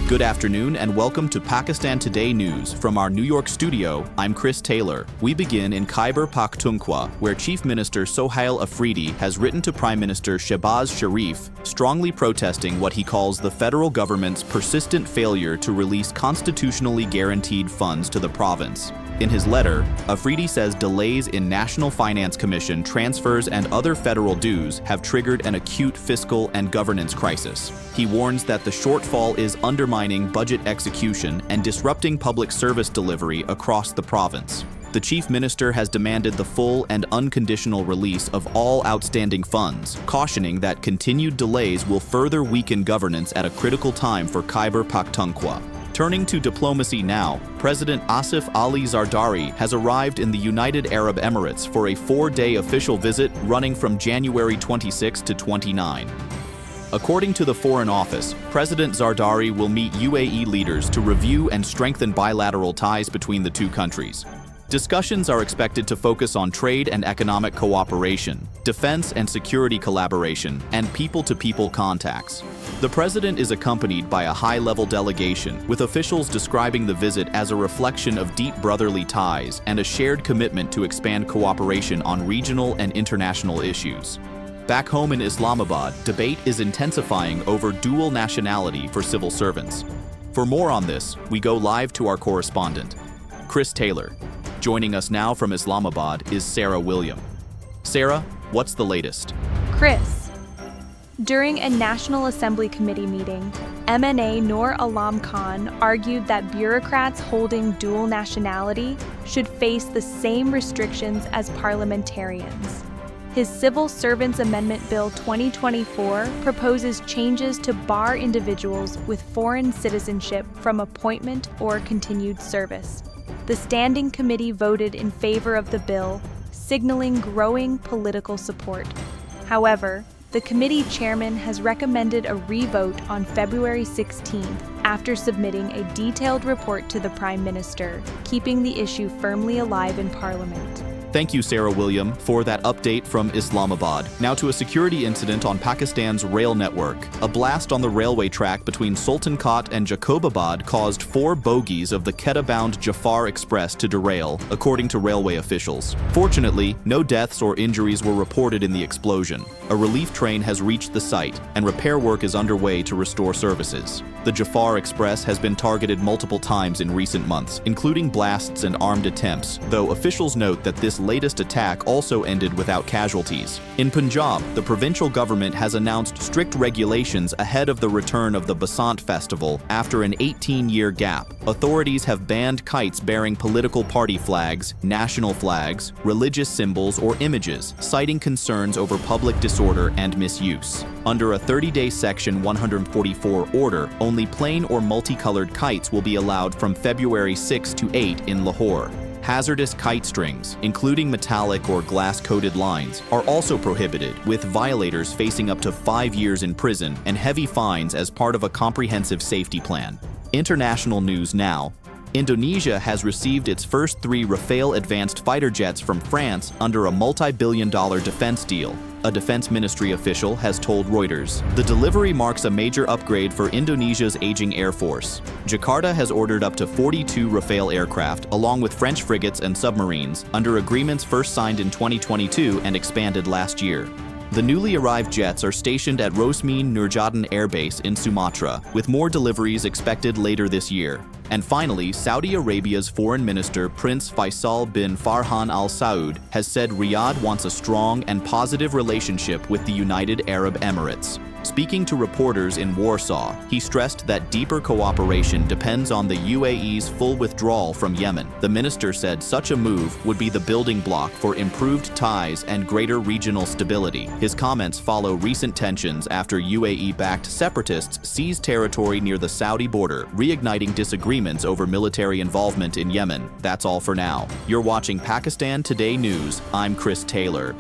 Good afternoon and welcome to Pakistan Today News. From our New York studio, I'm Chris Taylor. We begin in Khyber Pakhtunkhwa, where Chief Minister Sohail Afridi has written to Prime Minister Shehbaz Sharif, strongly protesting what he calls the federal government's persistent failure to release constitutionally guaranteed funds to the province. In his letter, Afridi says delays in National Finance Commission transfers and other federal dues have triggered an acute fiscal and governance crisis. He warns that the shortfall is undermining budget execution and disrupting public service delivery across the province. The Chief Minister has demanded the full and unconditional release of all outstanding funds, cautioning that continued delays will further weaken governance at a critical time for Khyber Pakhtunkhwa. Turning to diplomacy now, President Asif Ali Zardari has arrived in the United Arab Emirates for a 4-day official visit running from January 26 to 29. According to the Foreign Office, President Zardari will meet UAE leaders to review and strengthen bilateral ties between the two countries. Discussions are expected to focus on trade and economic cooperation, defense and security collaboration, and people-to-people contacts. The president is accompanied by a high-level delegation, with officials describing the visit as a reflection of deep brotherly ties and a shared commitment to expand cooperation on regional and international issues. Back home in Islamabad, debate is intensifying over dual nationality for civil servants. For more on this, we go live to our correspondent, Chris Taylor. Joining us now from Islamabad is Sarah William. Sarah, what's the latest? Chris, during a National Assembly Committee meeting, MNA Noor Alam Khan argued that bureaucrats holding dual nationality should face the same restrictions as parliamentarians. His Civil Servants Amendment Bill 2024 proposes changes to bar individuals with foreign citizenship from appointment or continued service. The Standing Committee voted in favor of the bill, signaling growing political support. However, the committee chairman has recommended a revote on February 16th after submitting a detailed report to the Prime Minister, keeping the issue firmly alive in Parliament. Thank you, Sarah William, for that update from Islamabad. Now to a security incident on Pakistan's rail network. A blast on the railway track between Sultan Kot and Jacobabad caused 4 bogies of the Quetta-bound Jafar Express to derail, according to railway officials. Fortunately, no deaths or injuries were reported in the explosion. A relief train has reached the site, and repair work is underway to restore services. The Jafar Express has been targeted multiple times in recent months, including blasts and armed attempts, though officials note that this latest attack also ended without casualties. In Punjab, the provincial government has announced strict regulations ahead of the return of the Basant festival after an 18-year gap. Authorities have banned kites bearing political party flags, national flags, religious symbols, or images, citing concerns over public disorder and misuse. Under a 30-day Section 144 order, only plain or multicolored kites will be allowed from February 6 to 8 in Lahore. Hazardous kite strings, including metallic or glass-coated lines, are also prohibited, with violators facing up to 5 years in prison and heavy fines as part of a comprehensive safety plan. International news now. Indonesia has received its first 3 Rafale advanced fighter jets from France under a multi-billion-dollar defense deal, a defense ministry official has told Reuters. The delivery marks a major upgrade for Indonesia's aging air force. Jakarta has ordered up to 42 Rafale aircraft, along with French frigates and submarines, under agreements first signed in 2022 and expanded last year. The newly arrived jets are stationed at Rosmin Nurjadin Air Base in Sumatra, with more deliveries expected later this year. And finally, Saudi Arabia's Foreign Minister Prince Faisal bin Farhan Al Saud has said Riyadh wants a strong and positive relationship with the United Arab Emirates. Speaking to reporters in Warsaw, he stressed that deeper cooperation depends on the UAE's full withdrawal from Yemen. The minister said such a move would be the building block for improved ties and greater regional stability. His comments follow recent tensions after UAE-backed separatists seized territory near the Saudi border, reigniting disagreements over military involvement in Yemen. That's all for now. You're watching Pakistan Today News. I'm Chris Taylor.